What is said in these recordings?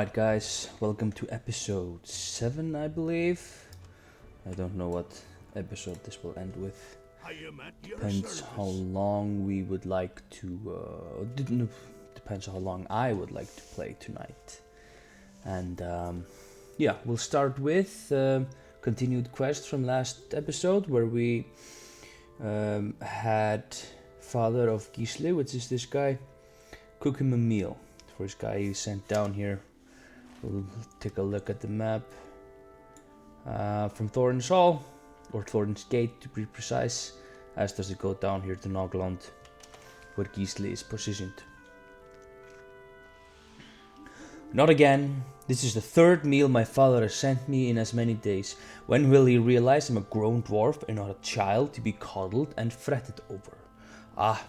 Alright guys, welcome to episode 7 I believe. I don't know what episode this will end with. Depends how long we would like to, depends how long I would like to play tonight. And yeah, we'll start with continued quest from last episode where we had father of Gisli, which is this guy, cook him a meal. First guy he sent down here. We'll take a look at the map from Thorin's Hall, or Thorin's Gate to be precise, as does it go down here to Nogland, where Gisli is positioned. Not again. This is the third meal my father has sent me in as many days. When will he realize I'm a grown dwarf and not a child to be coddled and fretted over? Ah,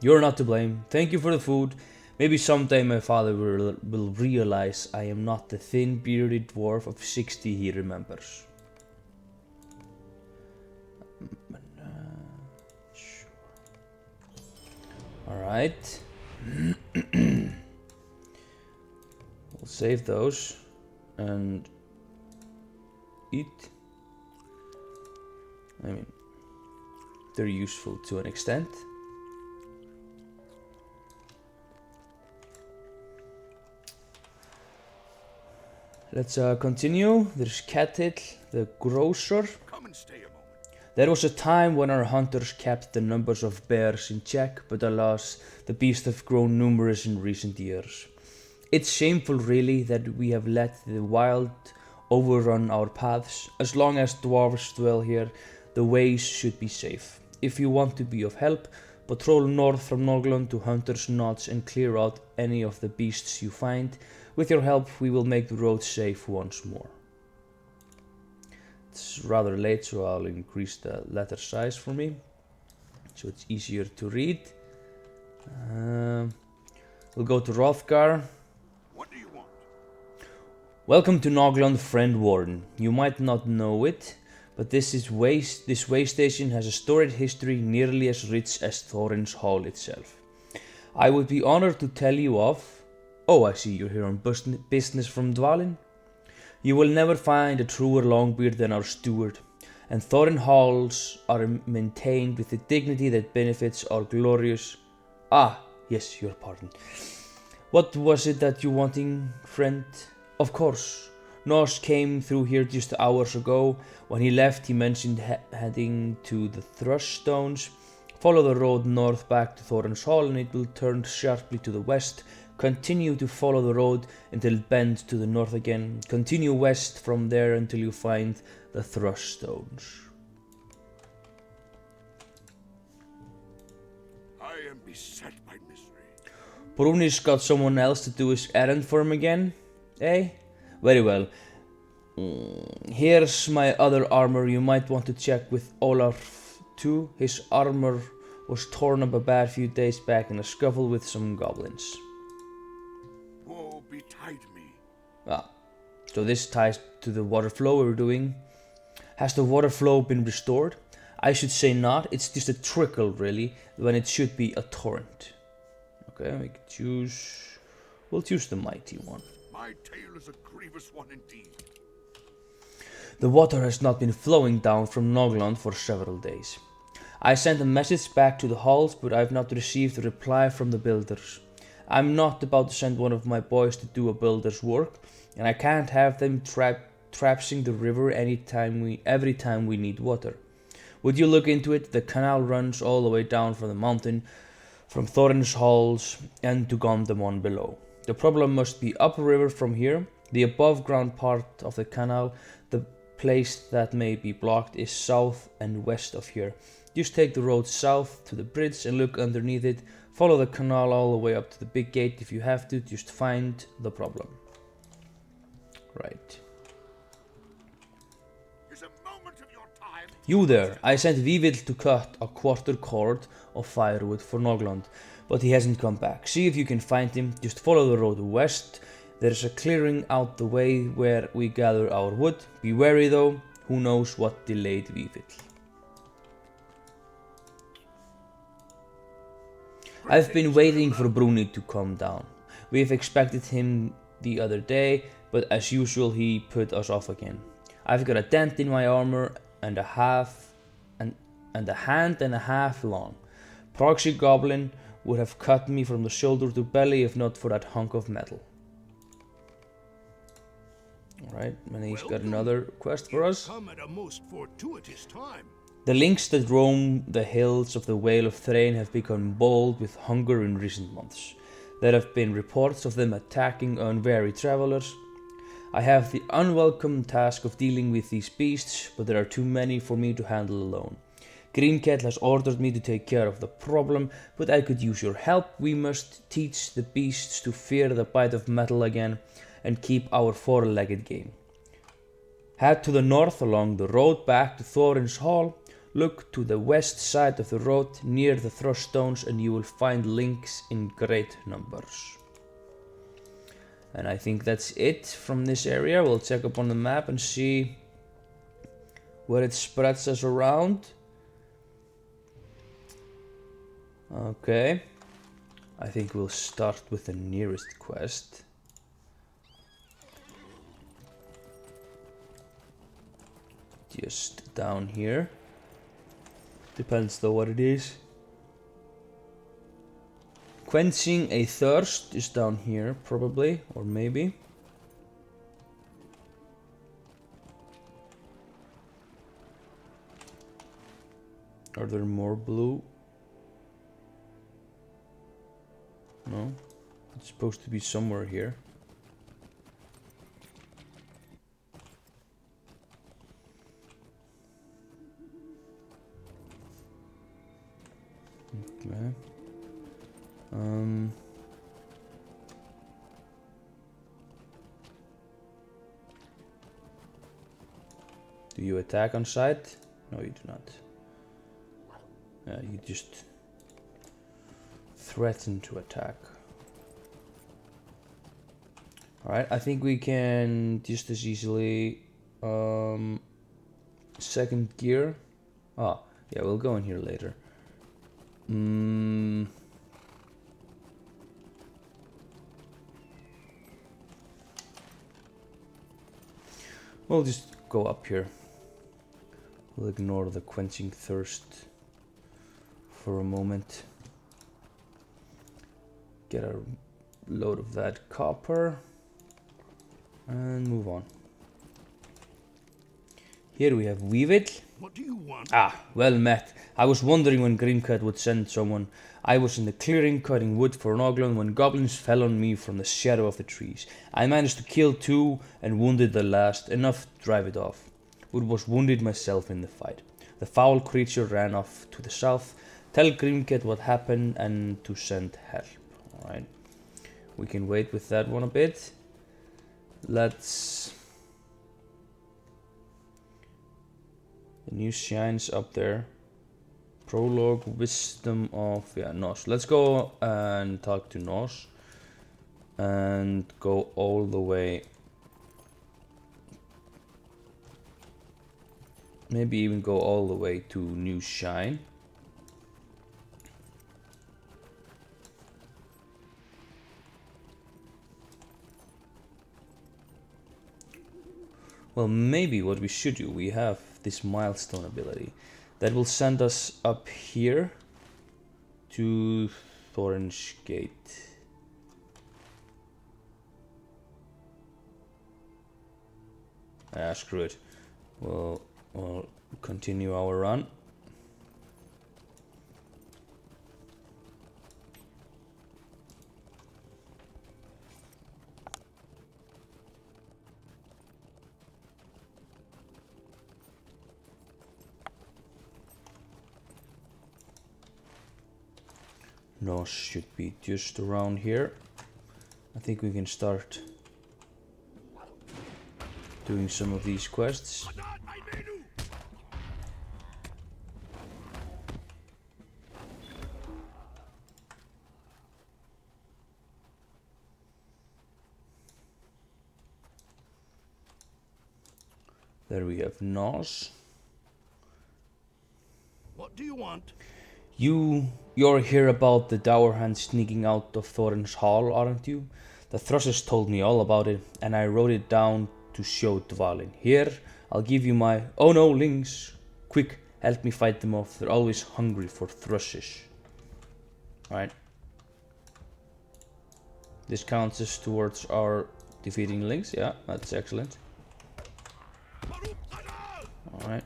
you're not to blame. Thank you for the food. Maybe someday my father will realize I am not the thin bearded dwarf of 60 he remembers. Sure. Alright. We'll save those and eat. I mean, they're useful to an extent. Let's continue. There's Ketil, the grocer. Come and stay a moment. There was a time when our hunters kept the numbers of bears in check, but alas, the beasts have grown numerous in recent years. It's shameful really that we have let the wild overrun our paths. As long as dwarves dwell here, the ways should be safe. If you want to be of help, patrol north from Norglund to Hunter's Knots and clear out any of the beasts you find. With your help, we will make the road safe once more. It's rather late, so I'll increase the letter size for me, so it's easier to read. We'll go to Hrothgar. What do you want? Welcome to Noglund, friend Warden. You might not know it, but this way station has a storied history nearly as rich as Thorin's Hall itself. I would be honored to tell you of... Oh, I see you're here on business from Dvalin. You will never find a truer Longbeard than our steward, and Thorin halls are maintained with the dignity that benefits our glorious... Ah, yes, your pardon. What was it that you wanting, friend? Of course, Nos came through here just hours ago. When he left, he mentioned heading to the Thruststones. Follow the road north back to Thorin's Hall and it will turn sharply to the west. Continue to follow the road until it bends to the north again. Continue west from there until you find the Thruststones. I am beset by misery. Bruni's got someone else to do his errand for him again, eh? Very well. Here's my other armor. You might want to check with Olaf too. His armor was torn up a bad few days back in a scuffle with some goblins. Woe betide me. Ah, so this ties to the water flow we were doing. Has the water flow been restored? I should say not. It's just a trickle really, when it should be a torrent. Okay, we can choose... We'll choose the mighty one. My tale is a grievous one indeed. The water has not been flowing down from Noglund for several days. I sent a message back to the halls, but I've not received a reply from the builders. I'm not about to send one of my boys to do a builder's work, and I can't have them traipsing the river every time we need water. Would you look into it? The canal runs all the way down from the mountain, from Thorin's Halls and to Gondamon below. The problem must be upriver from here. The above ground part of the canal, the place that may be blocked, is south and west of here. Just take the road south to the bridge and look underneath it. Follow the canal all the way up to the big gate if you have to. Just find the problem. Right. Is a moment of your time. You there. I sent Vívill to cut a quarter cord of firewood for Noglund, but he hasn't come back. See if you can find him. Just follow the road west. There's a clearing out the way where we gather our wood. Be wary though. Who knows what delayed Vívill. I've been waiting for Bruni to come down. We've expected him the other day, but as usual he put us off again. I've got a dent in my armor and a hand and a half long. Proxy Goblin would have cut me from the shoulder to belly if not for that hunk of metal. Alright, and he's got another quest for us. Come at a most fortuitous time. The lynx that roam the hills of the Vale of Thrain have become bold with hunger in recent months. There have been reports of them attacking unwary travelers. I have the unwelcome task of dealing with these beasts, but there are too many for me to handle alone. Greenket has ordered me to take care of the problem, but I could use your help. We must teach the beasts to fear the bite of metal again and keep our four-legged game. Head to the north along the road back to Thorin's Hall. Look to the west side of the road near the Thruststones and you will find lynx in great numbers. And I think that's it from this area. We'll check up on the map and see where it spreads us around. Okay, I think we'll start with the nearest quest. Just down here. Depends though what it is. Quenching a thirst is down here, probably, or maybe. Are there more blue? No, it's supposed to be somewhere here. Okay. Do you attack on sight? No, you do not. You just threaten to attack. Alright, I think we can just as easily second gear. Ah, yeah, we'll go in here later. We'll just go up here. We'll ignore the quenching thirst for a moment. Get a load of that copper and move on. Here we have Weevil. What do you want? Ah, well met. I was wondering when Greencut would send someone. I was in the clearing cutting wood for Noglin when goblins fell on me from the shadow of the trees. I managed to kill two and wounded the last, enough to drive it off. But was wounded myself in the fight. The foul creature ran off to the south. Tell Greencut what happened and to send help. Alright. We can wait with that one a bit. Let's... The new shine's up there. Prologue, wisdom of... yeah, Nos. Let's go and talk to Nos. And go all the way... maybe even go all the way to New Shine. Well, maybe what we should do, we have this milestone ability that will send us up here to Thorin's Gate. Ah, screw it. We'll continue our run. Nos should be just around here. I think we can start doing some of these quests. There we have Nos. What do you want? You're here about the dower hand sneaking out of Thorin's Hall, aren't you? The thrushes told me all about it, and I wrote it down to show Dvalin. Here, I'll give you my... Oh no, lings! Quick, help me fight them off. They're always hungry for thrushes. Alright. This counts as towards our defeating lings. Yeah, that's excellent. Alright.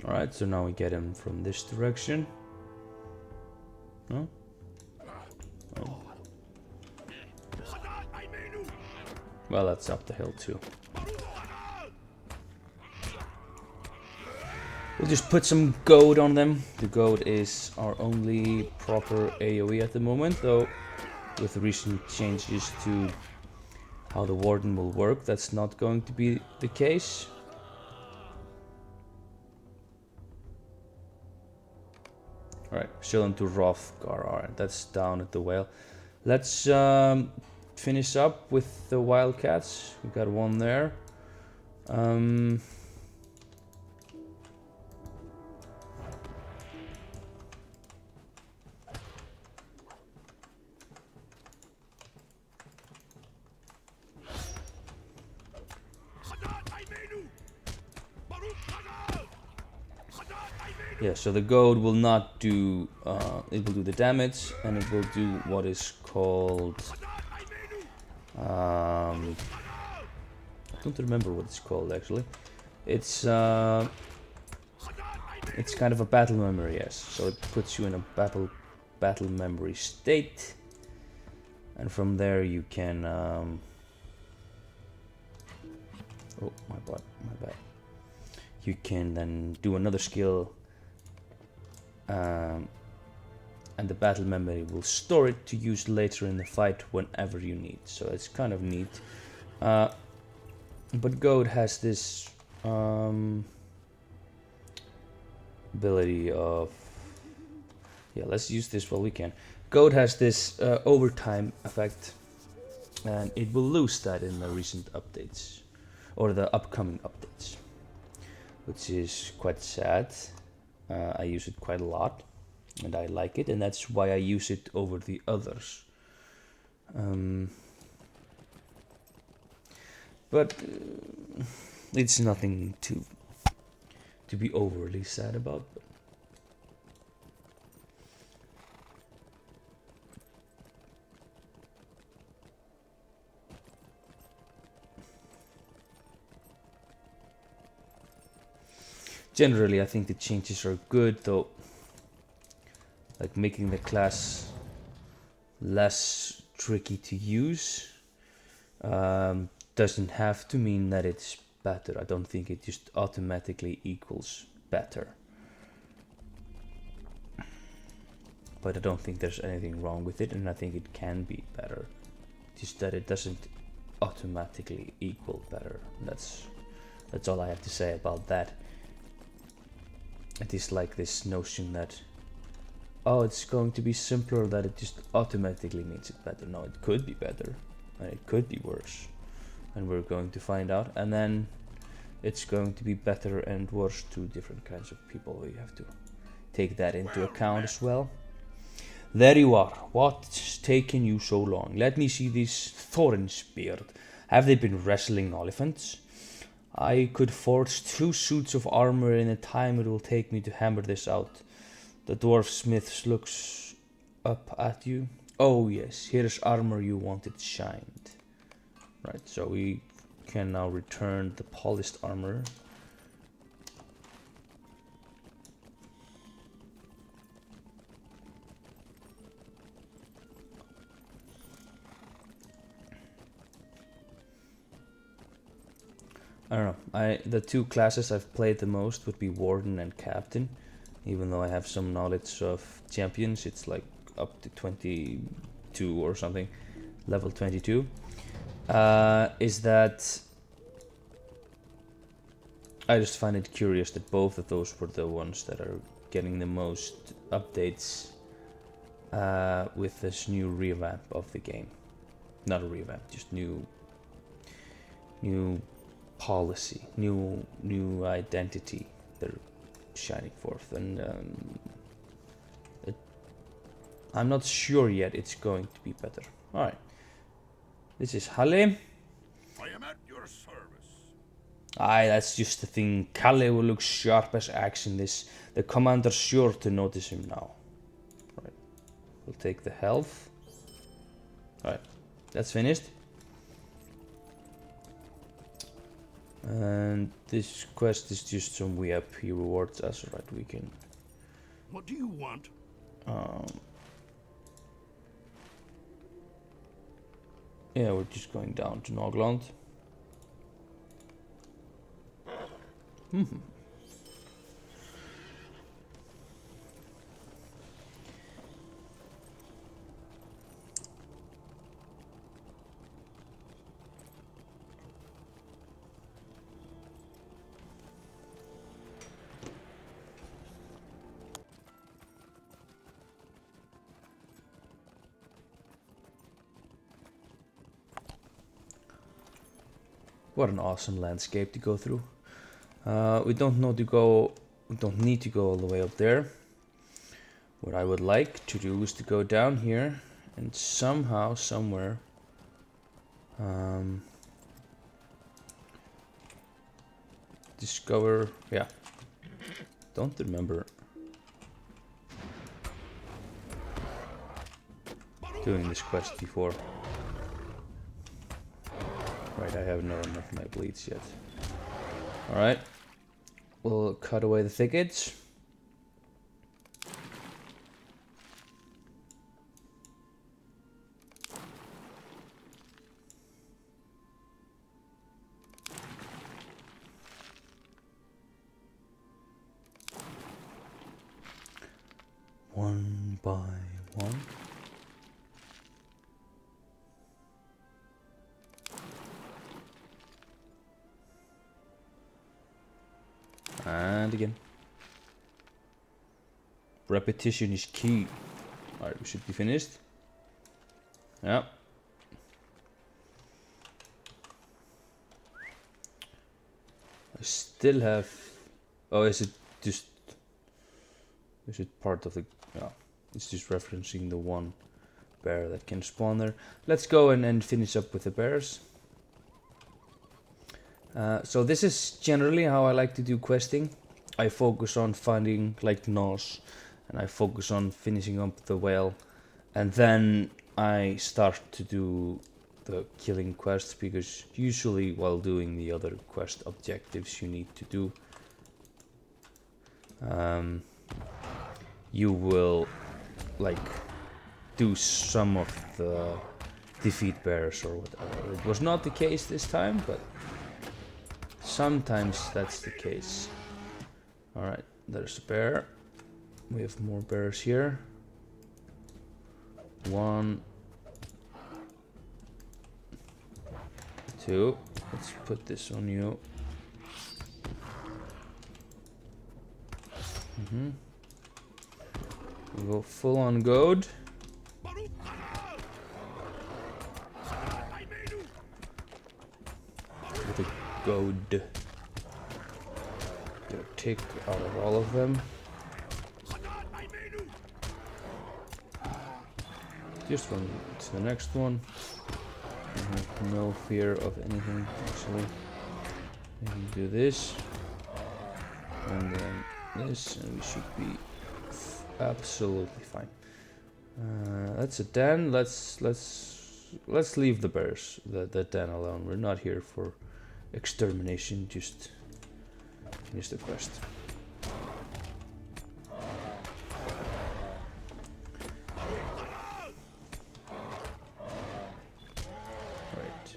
Alright, so now we get him from this direction. No? Oh. Well, that's up the hill too. We'll just put some goad on them. The goad is our only proper AoE at the moment, though with recent changes to how the warden will work, that's not going to be the case. Alright, show them to Hrothgar. Alright, that's down at the whale. Let's finish up with the wildcats. We got one there. Yeah, so the goad will not do, it will do the damage, and it will do what is called, I don't remember what it's called actually. It's kind of a battle memory, yes. So it puts you in a battle memory state, and from there you can, oh my bad. You can then do another skill. And the battle memory will store it to use later in the fight whenever you need. So it's kind of neat. But goad has this ability of... Yeah, let's use this while we can. Goad has this overtime effect, and it will lose that in the recent updates, or the upcoming updates, which is quite sad. I use it quite a lot, and I like it, and that's why I use it over the others. But it's nothing to be overly sad about. Generally, I think the changes are good, though, like making the class less tricky to use doesn't have to mean that it's better. I don't think it just automatically equals better. But I don't think there's anything wrong with it, and I think it can be better. Just that it doesn't automatically equal better. That's all I have to say about that. It is like this notion that, oh, it's going to be simpler, that it just automatically makes it better. No, it could be better, and it could be worse, and we're going to find out. And then it's going to be better and worse to different kinds of people. We have to take that into account as well. There you are. What's taken you so long? Let me see this Thorin's beard. Have they been wrestling elephants? I could forge 2 suits of armor in the time it will take me to hammer this out. The dwarf smith looks up at you. Oh yes, here is armor you wanted shined. Right, so we can now return the polished armor. I don't know. The two classes I've played the most would be Warden and Captain. Even though I have some knowledge of champions, it's like up to 22 or something, level 22. Is that I just find it curious that both of those were the ones that are getting the most updates with this new revamp of the game. Not a revamp, just new policy, new identity they're shining forth, and I'm not sure yet it's going to be better. All right, this is Halle. I am at your service. Aye, that's just the thing. Kalle will look sharp as axe in this. The commander's sure to notice him now. Right, we'll take the health. Alright, that's finished. And this quest is just some WeUp. He rewards us. Right, we can... What do you want? Yeah, we're just going down to Nogland. What an awesome landscape to go through. We don't need to go all the way up there. What I would like to do is to go down here and somehow, somewhere, discover, yeah, don't remember doing this quest before. Right, I have not enough of my bleeds yet. Alright, we'll cut away the thickets. One by one. And again. Repetition is key. Alright, we should be finished. Yeah. I still have... Oh, is it just... Is it part of the... Yeah, it's just referencing the one bear that can spawn there. Let's go and finish up with the bears. So this is generally how I like to do questing. I focus on finding like gnaws, and I focus on finishing up the whale, and then I start to do the killing quests, because usually while doing the other quest objectives you need to do, you will like do some of the defeat bears or whatever. It was not the case this time, but sometimes that's the case. Alright, there's a bear. We have more bears here. One. Two. Let's put this on you. We go full on goad. With a goad. Get a tick out of all of them. Just run to the next one. I have no fear of anything, actually. We can do this. And then this, and we should be absolutely fine. That's a den. Let's leave the bears, the den alone. We're not here for extermination. Just finish the quest. Right.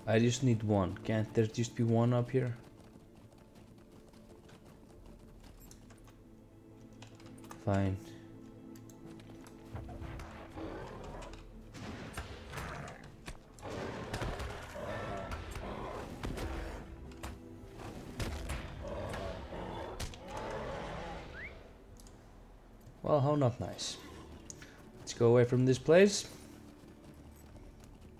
I just need one. Can't there just be one up here? Fine. Well, how not nice. Let's go away from this place.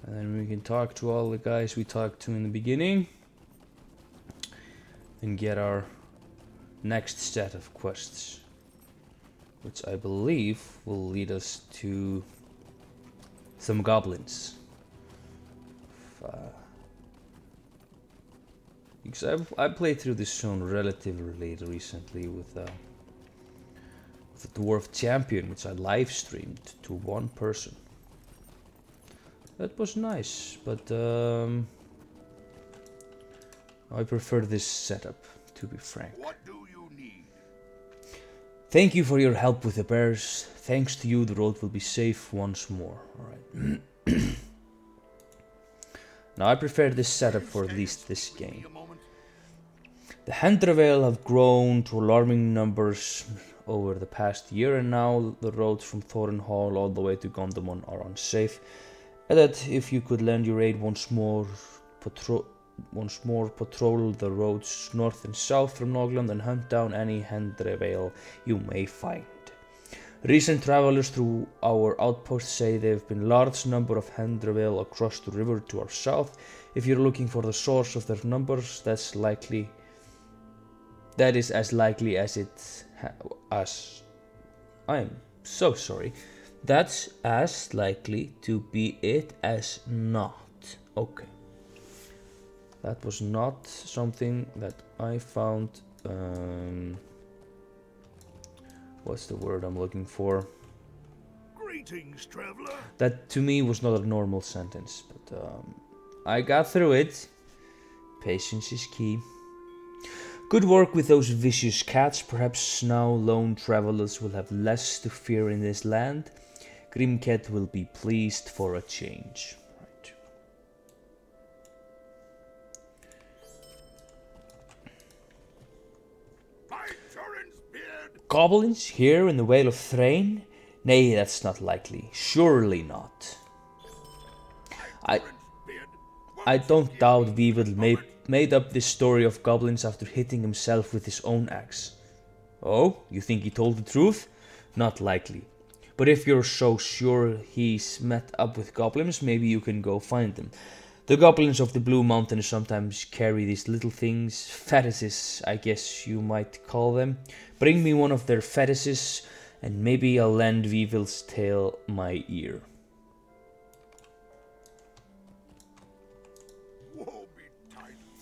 And then we can talk to all the guys we talked to in the beginning. And get our next set of quests. Which I believe will lead us to some goblins. Because I played through this zone relatively recently with the Dwarf Champion, which I live streamed to one person. That was nice, but I prefer this setup, to be frank. What do you need? Thank you for your help with the bears. Thanks to you, the road will be safe once more. Alright. Now I prefer this setup for at least this game. The Hendravale have grown to alarming numbers over the past year, and now the roads from Thorin Hall all the way to Gondomon are unsafe. And that if you could lend your aid once more patrol the roads north and south from Nogland and hunt down any Hendravale you may find. Recent travelers through our outpost say there have been large number of Hendravale across the river to our south. If you're looking for the source of their numbers, that is as likely as I'm so sorry. That's as likely to be it as not. Okay. That was not something that I found. What's the word I'm looking for? Greetings, traveler. That to me was not a normal sentence, but I got through it. Patience is key. Good work with those vicious cats. Perhaps now lone travelers will have less to fear in this land. Grimcat will be pleased for a change. Right. Goblins here in the Vale of Thrain? Nay, that's not likely. Surely not. I don't doubt Weevil made up this story of goblins after hitting himself with his own axe. Oh, you think he told the truth? Not likely. But if you're so sure he's met up with goblins, maybe you can go find them. The goblins of the Blue Mountain sometimes carry these little things, fetishes, I guess you might call them. Bring me one of their fetishes, and maybe I'll lend Weevil's tale my ear.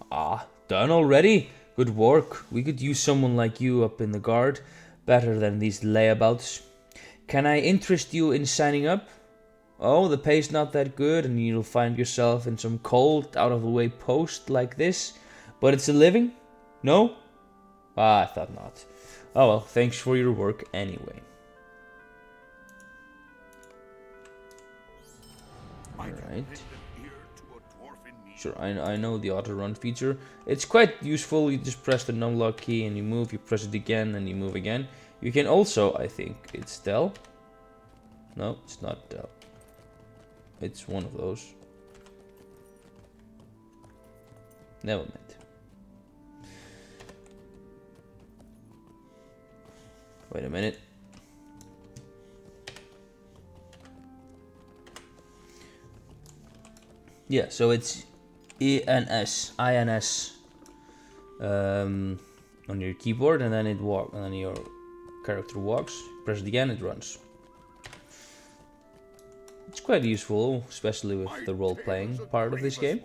Ah, done already? Good work. We could use someone like you up in the guard. Better than these layabouts. Can I interest you in signing up? Oh, the pay's not that good and you'll find yourself in some cold, out-of-the-way post like this. But it's a living? No? Ah, I thought not. Oh well, thanks for your work anyway. Alright. Sure, I know the auto run feature. It's quite useful. You just press the numlock key and you move. You press it again and you move again. You can also, I think, it's Del. No, it's not Del. It's one of those. Never mind. Wait a minute. Yeah, so it's INS on your keyboard, and then and then your character walks. Press it again, it runs. It's quite useful, especially with the role-playing part of this game.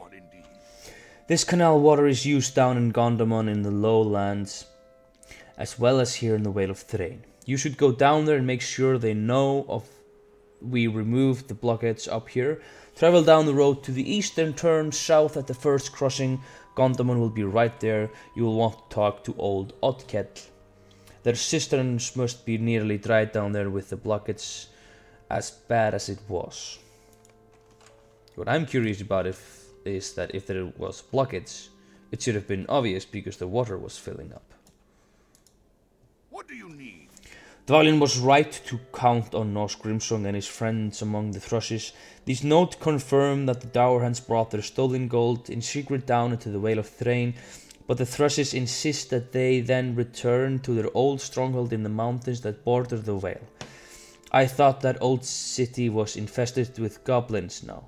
This canal water is used down in Gondomon in the lowlands, as well as here in the Vale of Thrain. You should go down there and make sure they know we removed the blockades up here. Travel down the road to the east and turn south at the first crossing. Gondomon will be right there. You will want to talk to old Oddketl. Their cisterns must be nearly dried down there with the blockades as bad as it was. What I'm curious about if is that if there was blockage, it should have been obvious because the water was filling up. What do you need? Dvalin was right to count on Norse Grimsong and his friends among the thrushes. These notes confirm that the Dour Hands brought their stolen gold in secret down into the Vale of Thrain, but the thrushes insist that they then return to their old stronghold in the mountains that border the Vale. I thought that old city was infested with goblins now.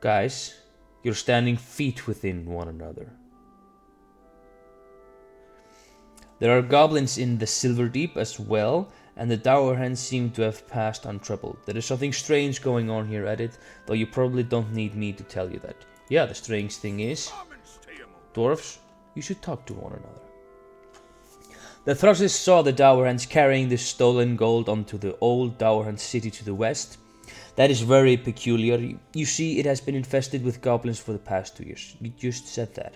Guys, you're standing feet within one another. There are goblins in the Silver Deep as well, and the Dour Hands seem to have passed untroubled. There is something strange going on here, Edith, though you probably don't need me to tell you that. Yeah, the strange thing is, dwarves, you should talk to one another. The thrushes saw the Dour Hands carrying the stolen gold onto the old Dour Hands city to the west. That is very peculiar. You see, it has been infested with goblins for the past 2 years. You just said that.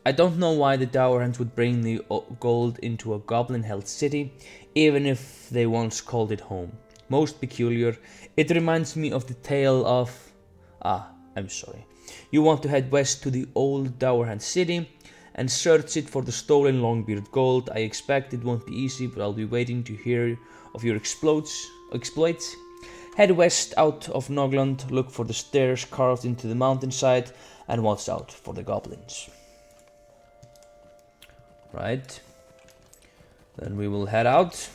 I don't know why the Dour Hands would bring the gold into a goblin-held city, even if they once called it home. Most peculiar, it reminds me of the tale of... I'm sorry. You want to head west to the old Dour Hands city and search it for the stolen Longbeard gold. I expect it won't be easy, but I'll be waiting to hear of your exploits. Head west out of Nogland, look for the stairs carved into the mountainside, and watch out for the goblins. Right, then we will head out.